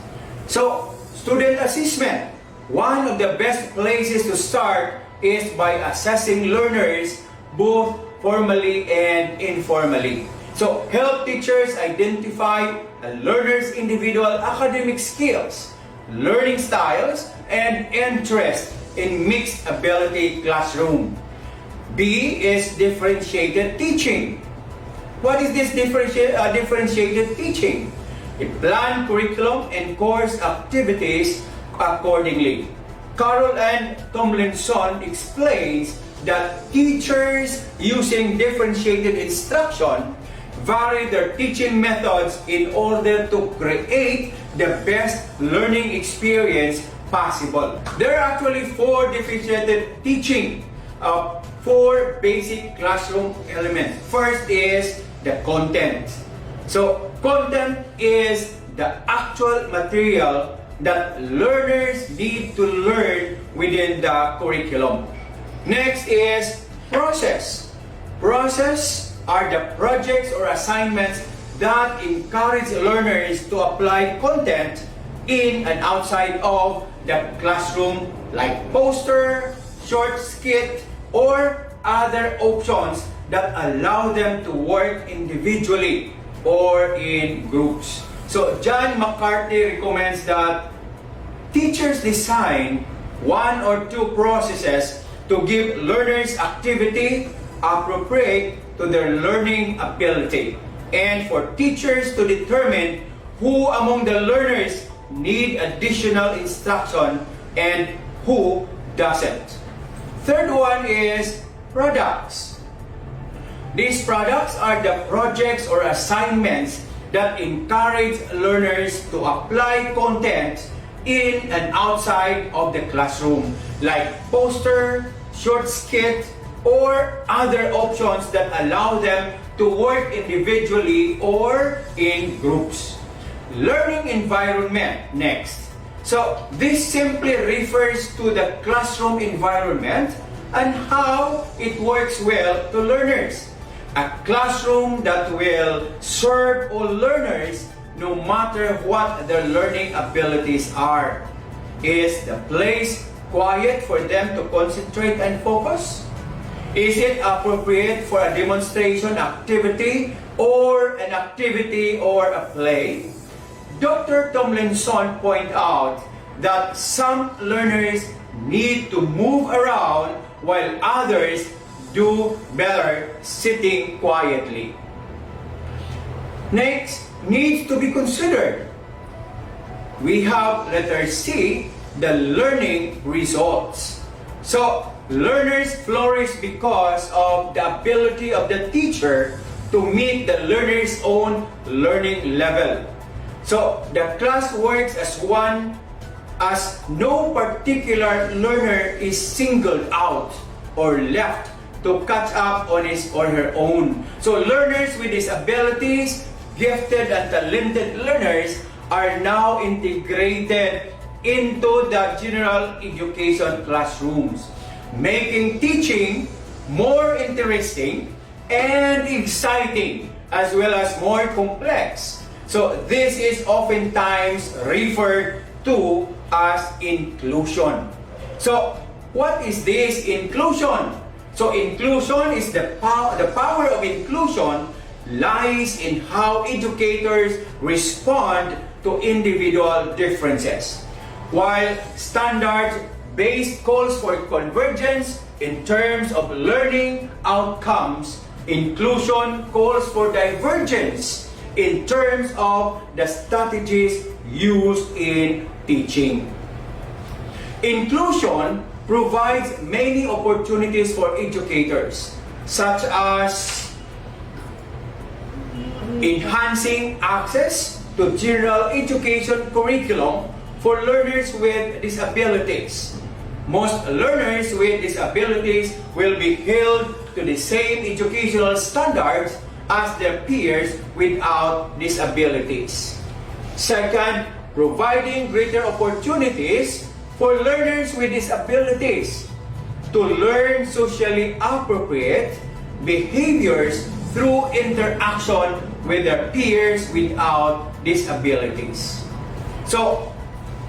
So student assessment, one of the best places to start is by assessing learners both formally and informally. So help teachers identify a learner's individual academic skills, learning styles, and interest in mixed ability classroom. B is differentiated teaching. What is this differentiated teaching? Plan curriculum and course activities accordingly. Carol Ann Tomlinson explains that teachers using differentiated instruction vary their teaching methods in order to create the best learning experience possible. There are actually 4 differentiated teaching, 4 basic classroom elements. First is the content. So content is the actual material that learners need to learn within the curriculum. Next is process. Process are the projects or assignments that encourage learners to apply content in and outside of the classroom, like poster, short skit, or other options that allow them to work individually or in groups. So John McCartney recommends that teachers design 1 or 2 processes to give learners activity appropriate to their learning ability, and for teachers to determine who among the learners need additional instruction and who doesn't. Third one is products. These products are the projects or assignments that encourage learners to apply content in and outside of the classroom, like poster, short skit, or other options that allow them to work individually or in groups. Learning environment next. So this simply refers to the classroom environment and how it works well to learners. A classroom that will serve all learners no matter what their learning abilities are. Is the place quiet for them to concentrate and focus? Is it appropriate for a demonstration activity or an activity or a play? Dr. Tomlinson pointed out that some learners need to move around while others do better sitting quietly. Next, needs to be considered. We have letter C, the learning results. So, learners flourish because of the ability of the teacher to meet the learner's own learning level. So, the class works as one, as no particular learner is singled out or left to catch up on his or her own. So, learners with disabilities, gifted and talented learners are now integrated into the general education classrooms, making teaching more interesting and exciting as well as more complex. So this is oftentimes referred to as inclusion. So what is this inclusion? So inclusion is the power of inclusion lies in how educators respond to individual differences. While standard-based calls for convergence in terms of learning outcomes, inclusion calls for divergence in terms of the strategies used in teaching. Inclusion provides many opportunities for educators, such as enhancing access to general education curriculum for learners with disabilities. Most learners with disabilities will be held to the same educational standards as their peers without disabilities. Second, providing greater opportunities for learners with disabilities to learn socially appropriate behaviors through interaction with their peers without disabilities. So,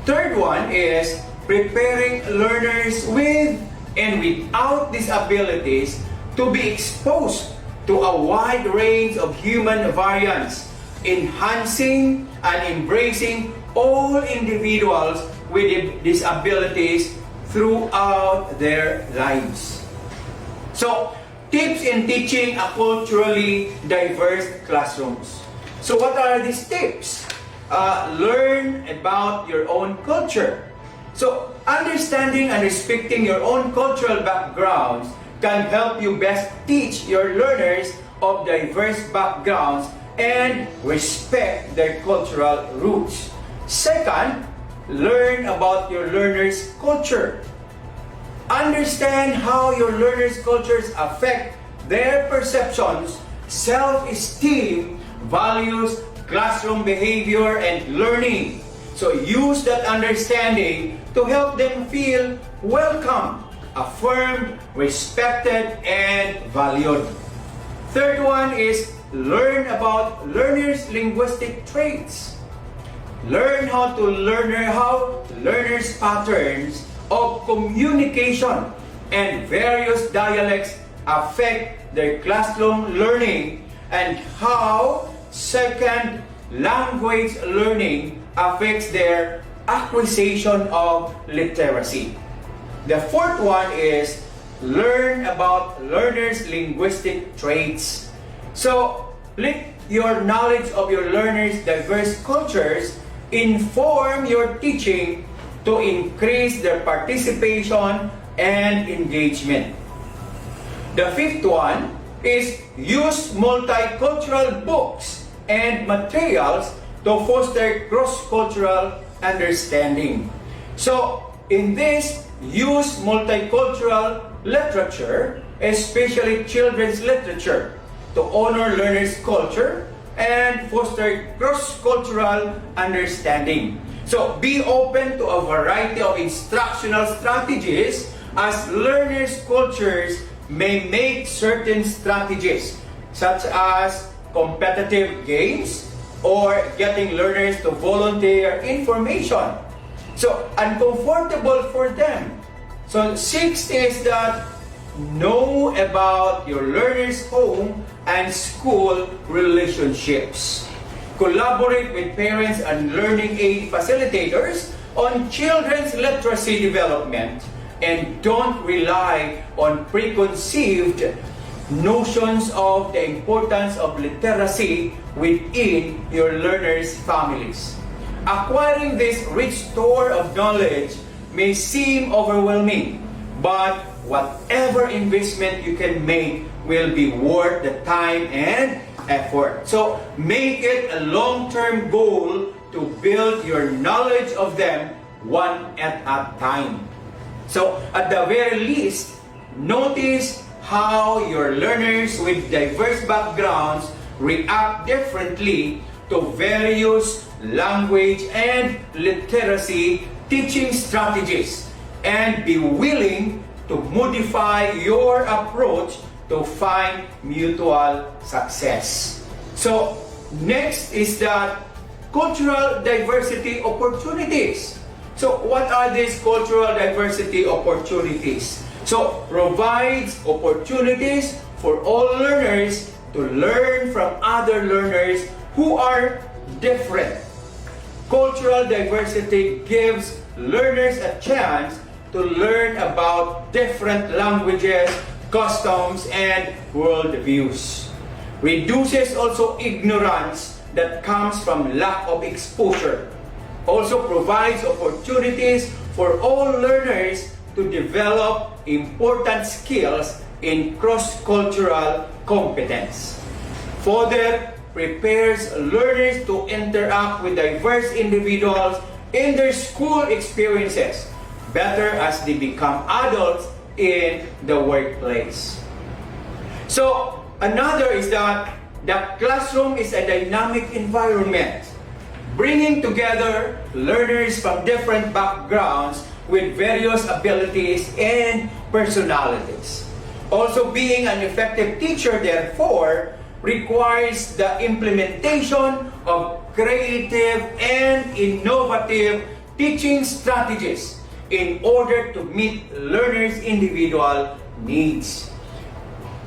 third one is preparing learners with and without disabilities to be exposed to a wide range of human variants, enhancing and embracing all individuals with disabilities throughout their lives. So, tips in teaching a culturally diverse classrooms. So what are these tips? Learn about your own culture. So understanding and respecting your own cultural backgrounds can help you best teach your learners of diverse backgrounds and respect their cultural roots. Second, learn about your learners' culture. Understand how your learners' cultures affect their perceptions, self-esteem, values, classroom behavior, and learning. So use that understanding to help them feel welcome, affirmed, respected, and valued. Third one is learn about learners' linguistic traits. Learn how learners' patterns of communication and various dialects affect their classroom learning and how second language learning affects their acquisition of literacy. The fourth one is learn about learners' linguistic traits. So, your knowledge of your learners' diverse cultures inform your teaching to increase their participation and engagement. The fifth one is use multicultural books and materials to foster cross-cultural understanding. So, in this, use multicultural literature, especially children's literature, to honor learners' culture and foster cross-cultural understanding. So, be open to a variety of instructional strategies as learners' cultures may make certain strategies, such as competitive games or getting learners to volunteer information. So, uncomfortable for them. So, sixth is that know about your learners' home and school relationships. Collaborate with parents and learning aid facilitators on children's literacy development, and don't rely on preconceived notions of the importance of literacy within your learners' families. Acquiring this rich store of knowledge may seem overwhelming, but whatever investment you can make will be worth the time and effort. So make it a long-term goal to build your knowledge of them one at a time. So at the very least, notice how your learners with diverse backgrounds react differently to various language and literacy teaching strategies, and be willing to modify your approach to find mutual success. So, next is that cultural diversity opportunities. So, what are these cultural diversity opportunities? So, provides opportunities for all learners to learn from other learners who are different. Cultural diversity gives learners a chance to learn about different languages, customs, and worldviews. Reduces also ignorance that comes from lack of exposure. Also provides opportunities for all learners to develop important skills in cross-cultural competence. Further, prepares learners to interact with diverse individuals in their school experiences better as they become adults in the workplace. So, another is that the classroom is a dynamic environment, bringing together learners from different backgrounds with various abilities and personalities. Also, being an effective teacher, therefore, requires the implementation of creative and innovative teaching strategies in order to meet learners' individual needs.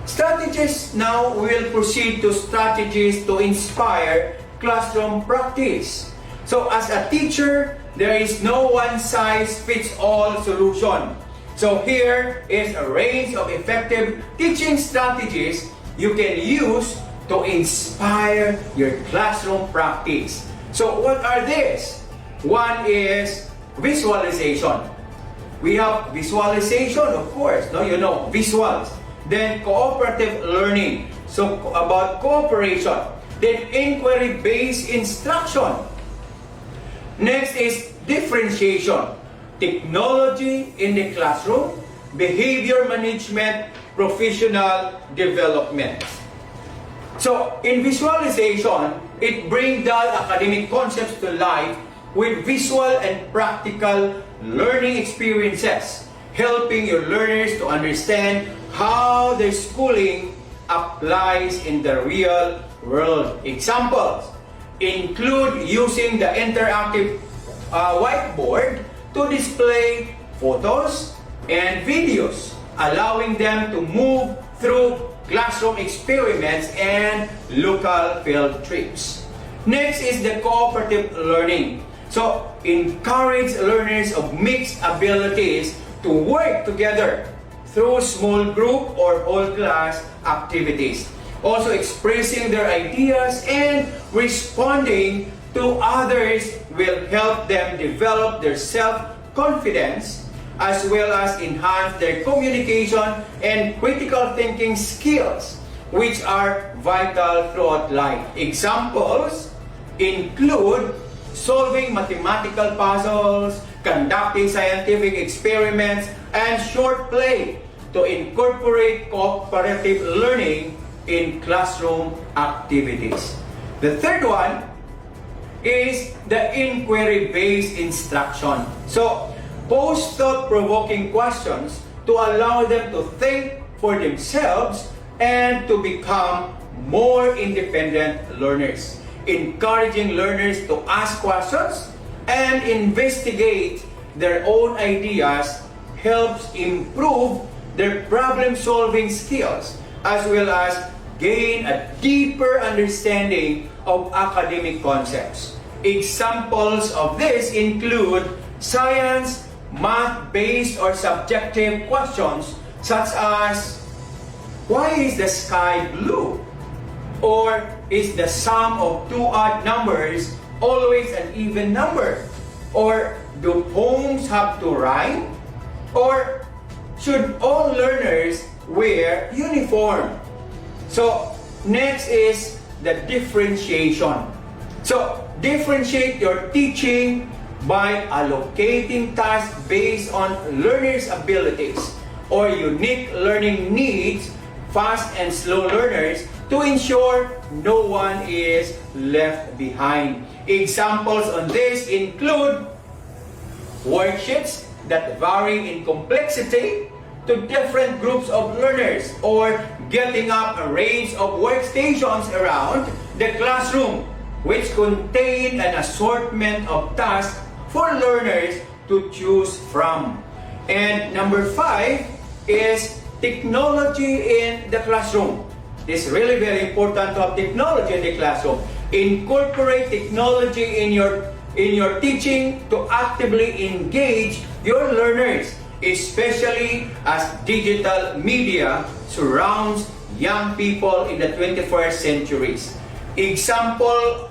Strategies now will proceed to strategies to inspire classroom practice. So as a teacher, there is no one-size-fits-all solution. So here is a range of effective teaching strategies you can use to inspire your classroom practice. So what are these? One is visualization. We have visualization, of course, visuals. Then cooperative learning. So about cooperation. Then inquiry-based instruction. Next is differentiation. Technology in the classroom, behavior management, professional development. So, in visualization, it brings down academic concepts to life with visual and practical learning experiences, helping your learners to understand how their schooling applies in the real world. Examples include using the interactive whiteboard to display photos and videos, allowing them to move through classroom experiments and local field trips. Next is the cooperative learning. So, encourage learners of mixed abilities to work together through small group or whole class activities. also expressing their ideas and responding to others will help them develop their self-confidence as well as enhance their communication and critical thinking skills, which are vital throughout life. Examples include solving mathematical puzzles, conducting scientific experiments, and short play to incorporate cooperative learning in classroom activities. The third one is the inquiry-based instruction. So, pose thought-provoking questions to allow them to think for themselves and to become more independent learners. Encouraging learners to ask questions and investigate their own ideas helps improve their problem-solving skills as well as gain a deeper understanding of academic concepts. Examples of this include science, math-based or subjective questions such as, why is the sky blue? Or is the sum of two odd numbers always an even number? Or do poems have to rhyme? Or should all learners wear uniform? So, next is the differentiation. So, differentiate your teaching by allocating tasks based on learners' abilities or unique learning needs, fast and slow learners, to ensure no one is left behind. Examples on this include worksheets that vary in complexity to different groups of learners, or getting up a range of workstations around the classroom which contain an assortment of tasks for learners to choose from. And number 5 is technology in the classroom. It's really very important to have technology in the classroom. Incorporate technology in your teaching to actively engage your learners, especially as digital media surrounds young people in the 21st centuries. Examples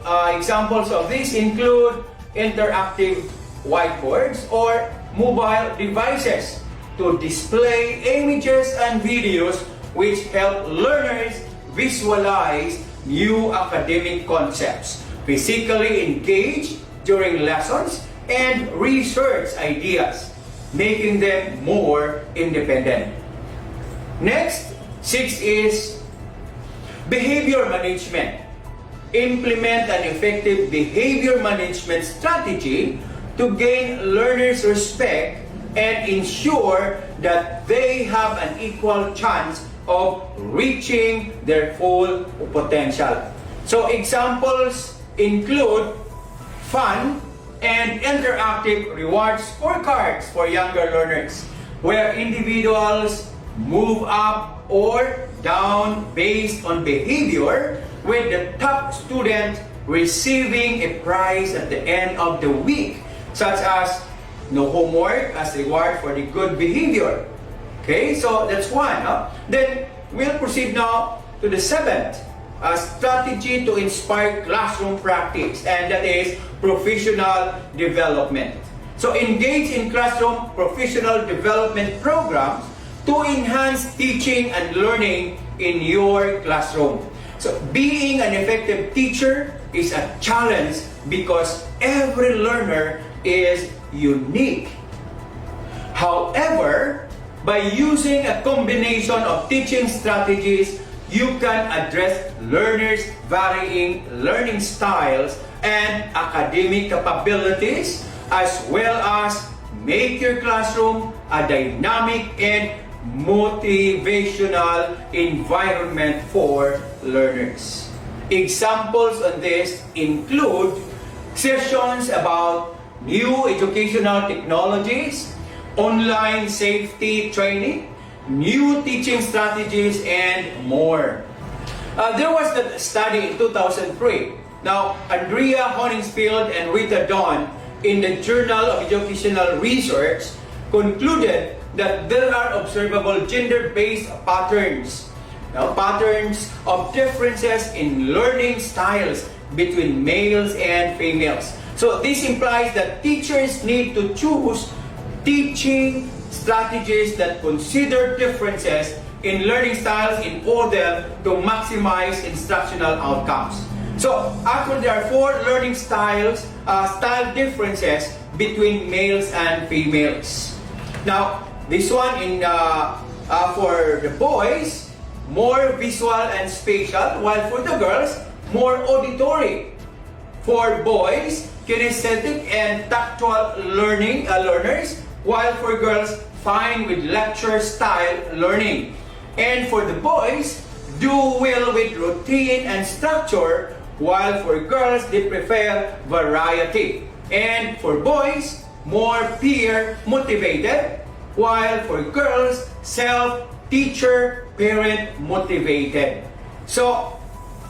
of this include interactive whiteboards or mobile devices to display images and videos which help learners visualize new academic concepts, physically engage during lessons, and research ideas, making them more independent. Next, 6 is behavior management. Implement an effective behavior management strategy to gain learners' respect and ensure that they have an equal chance of reaching their full potential. So examples include fun and interactive reward scorecards for younger learners, where individuals move up or down based on behavior, with the top student receiving a prize at the end of the week, such as no homework as reward for the good behavior. Okay, so that's one. Then we'll proceed now to the 7th, strategy to inspire classroom practice, and that is professional development. So engage in classroom professional development programs to enhance teaching and learning in your classroom. So being an effective teacher is a challenge because every learner is unique. However, by using a combination of teaching strategies, you can address learners' varying learning styles and academic capabilities, as well as make your classroom a dynamic and motivational environment for learners. Examples on this include sessions about new educational technologies, online safety training, new teaching strategies, and more. There was that study in 2003. Now, Andrea Honingsfield and Rita Dawn in the Journal of Educational Research concluded that there are observable gender-based patterns Now, patterns of differences in learning styles between males and females. So this implies that teachers need to choose teaching strategies that consider differences in learning styles in order to maximize instructional outcomes. So actually there are 4 learning style differences between males and females. Now this one for the boys, more visual and spatial, while for the girls, more auditory. For boys, kinesthetic and tactual learners, while for girls, fine with lecture style learning. And for the boys, do well with routine and structure, while for girls, they prefer variety. And for boys, more peer motivated, while for girls, self-teacher, parent motivated. So,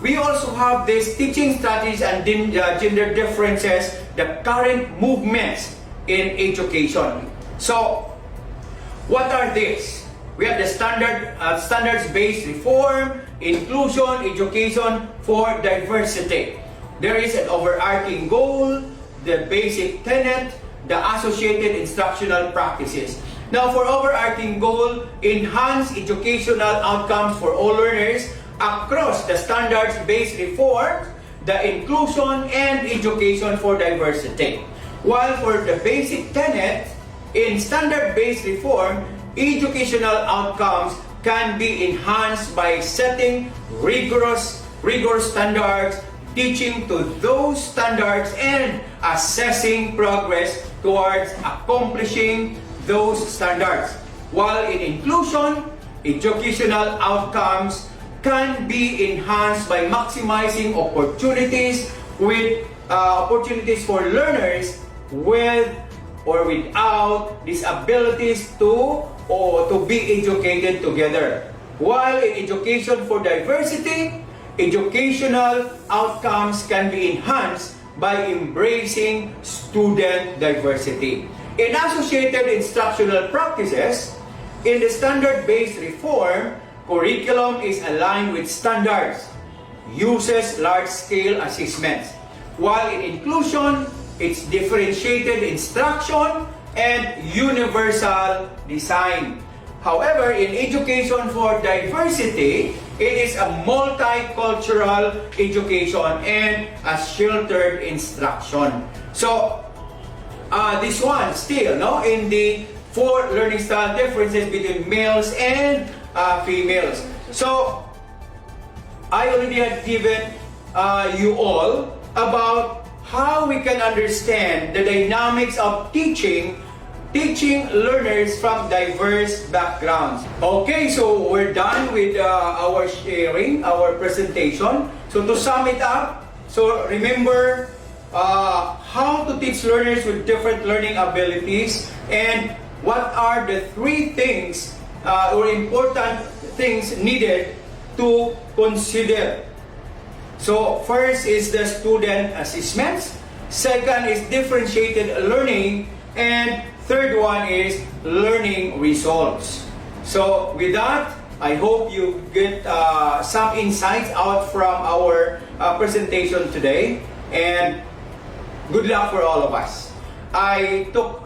we also have these teaching strategies and gender differences, the current movements in education. So, what are these? We have the standards-based reform, inclusion, education for diversity. There is an overarching goal, the basic tenet, the associated instructional practices. Now, for overarching goal, enhance educational outcomes for all learners across the standards-based reform, the inclusion, and education for diversity. While for the basic tenet, in standard-based reform, educational outcomes can be enhanced by setting rigorous standards, teaching to those standards, and assessing progress towards accomplishing those standards. While in inclusion, educational outcomes can be enhanced by maximizing opportunities for learners with or without disabilities to be educated together. While in education for diversity, educational outcomes can be enhanced by embracing student diversity. In associated instructional practices, in the standard-based reform, curriculum is aligned with standards, uses large-scale assessments. While in inclusion, it's differentiated instruction and universal design. However, in education for diversity, it is a multicultural education and a sheltered instruction. So, this one still, in the 4 learning style differences between males and females. So, I already had given you all about how we can understand the dynamics of teaching learners from diverse backgrounds. Okay, so we're done with our sharing, our presentation. So to sum it up, so remember how to teach learners with different learning abilities and what are the 3 things or important things needed to consider. So first is the student assessments, second is differentiated learning, and third one is learning results. So with that, I hope you get some insights out from our presentation today, and good luck for all of us. I took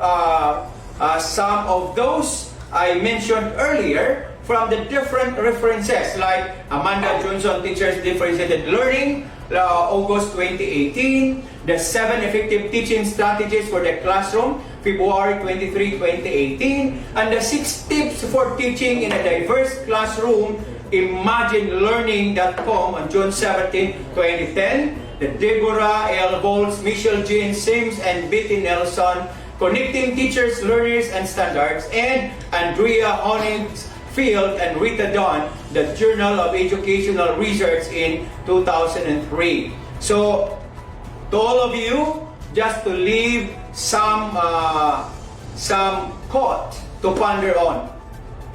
some of those I mentioned earlier from the different references like Amanda Johnson Teachers Differentiated Learning, August 2018, the 7 Effective Teaching Strategies for the Classroom, February 23, 2018, and the 6 Tips for Teaching in a Diverse Classroom, ImagineLearning.com on June 17, 2010, the Deborah L. Volz, Michelle Jean Sims, and Betty Nelson, Connecting Teachers, Learners, and Standards, and Andrea Honings Field and Rita Don, the Journal of Educational Research in 2003. So, to all of you, just to leave some quote to ponder on.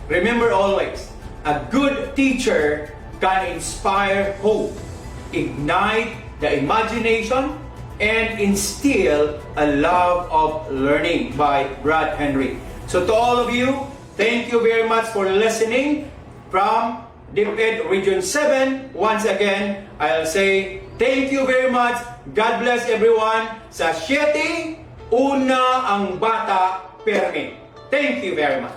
Remember always, a good teacher can inspire hope, ignite the imagination, and instill a love of learning by Brad Henry. So to all of you, thank you very much for listening from DepEd Region 7. Once again, I'll say thank you very much. God bless everyone. Sa 7, una ang bata permi. Thank you very much.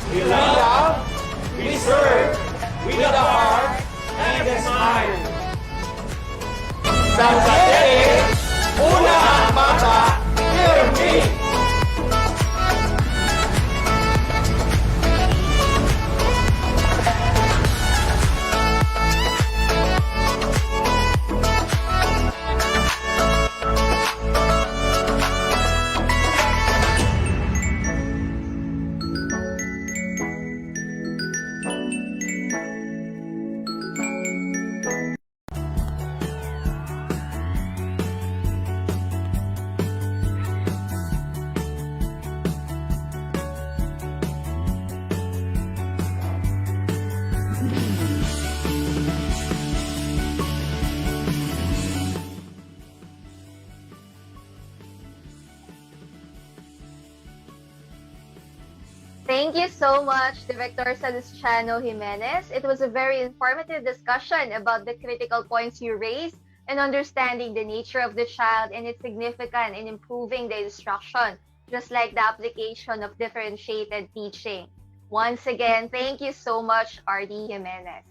We love, we serve, with the heart and the smile. Sa DepEd, una ang bata, permi. Thank you so much, Director Salustiano Jimenez. It was a very informative discussion about the critical points you raised and understanding the nature of the child and its significance in improving the instruction, just like the application of differentiated teaching. Once again, thank you so much, R.D. Jimenez.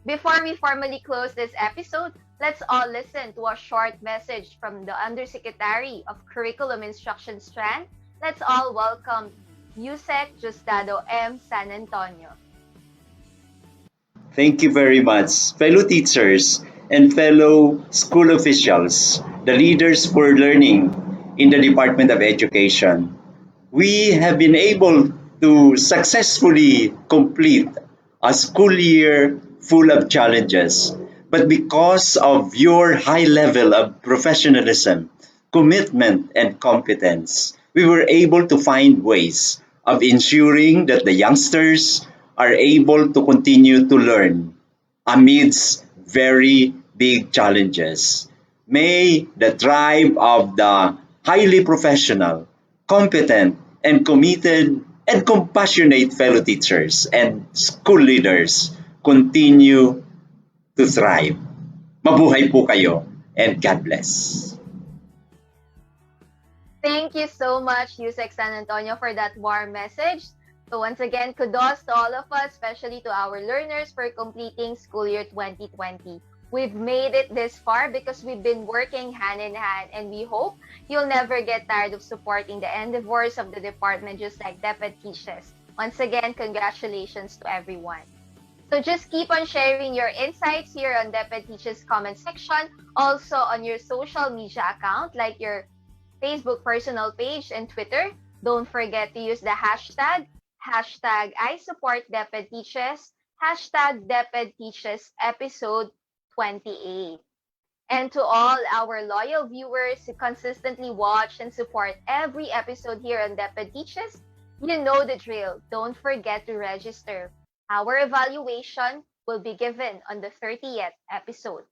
Before we formally close this episode, let's all listen to a short message from the Undersecretary of Curriculum Instruction Strand. Let's all welcome Yusek Justado M. San Antonio. Thank you very much, fellow teachers and fellow school officials, the leaders for learning in the Department of Education. We have been able to successfully complete a school year full of challenges, but because of your high level of professionalism, commitment, and competence, we were able to find ways of ensuring that the youngsters are able to continue to learn amidst very big challenges. May the tribe of the highly professional, competent, and committed and compassionate fellow teachers and school leaders continue to thrive. Mabuhay po kayo, and God bless. Thank you so much, Yusek San Antonio, for that warm message. So once again, kudos to all of us, especially to our learners for completing school year 2020. We've made it this far because we've been working hand in hand, and we hope you'll never get tired of supporting the endeavors of the department, just like DepEd Teaches. Once again, congratulations to everyone. So just keep on sharing your insights here on DepEd Teaches comment section, also on your social media account like your Facebook personal page and Twitter. Don't forget to use the hashtag #ISupportDepEdTeaches, #DepEdTeaches episode 28. And to all our loyal viewers who consistently watch and support every episode here on DepEd Teaches, you know the drill. Don't forget to register. Our evaluation will be given on the 30th episode.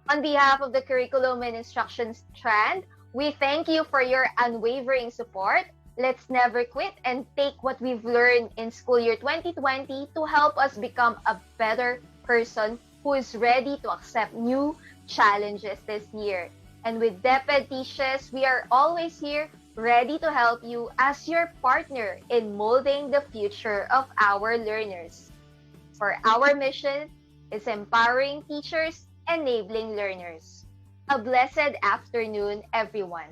On behalf of the Curriculum and Instruction Strand, we thank you for your unwavering support. Let's never quit and take what we've learned in school year 2020 to help us become a better person who is ready to accept new challenges this year. And with DepEd Teaches, we are always here, ready to help you as your partner in molding the future of our learners. For our mission is empowering teachers, enabling learners. A blessed afternoon, everyone.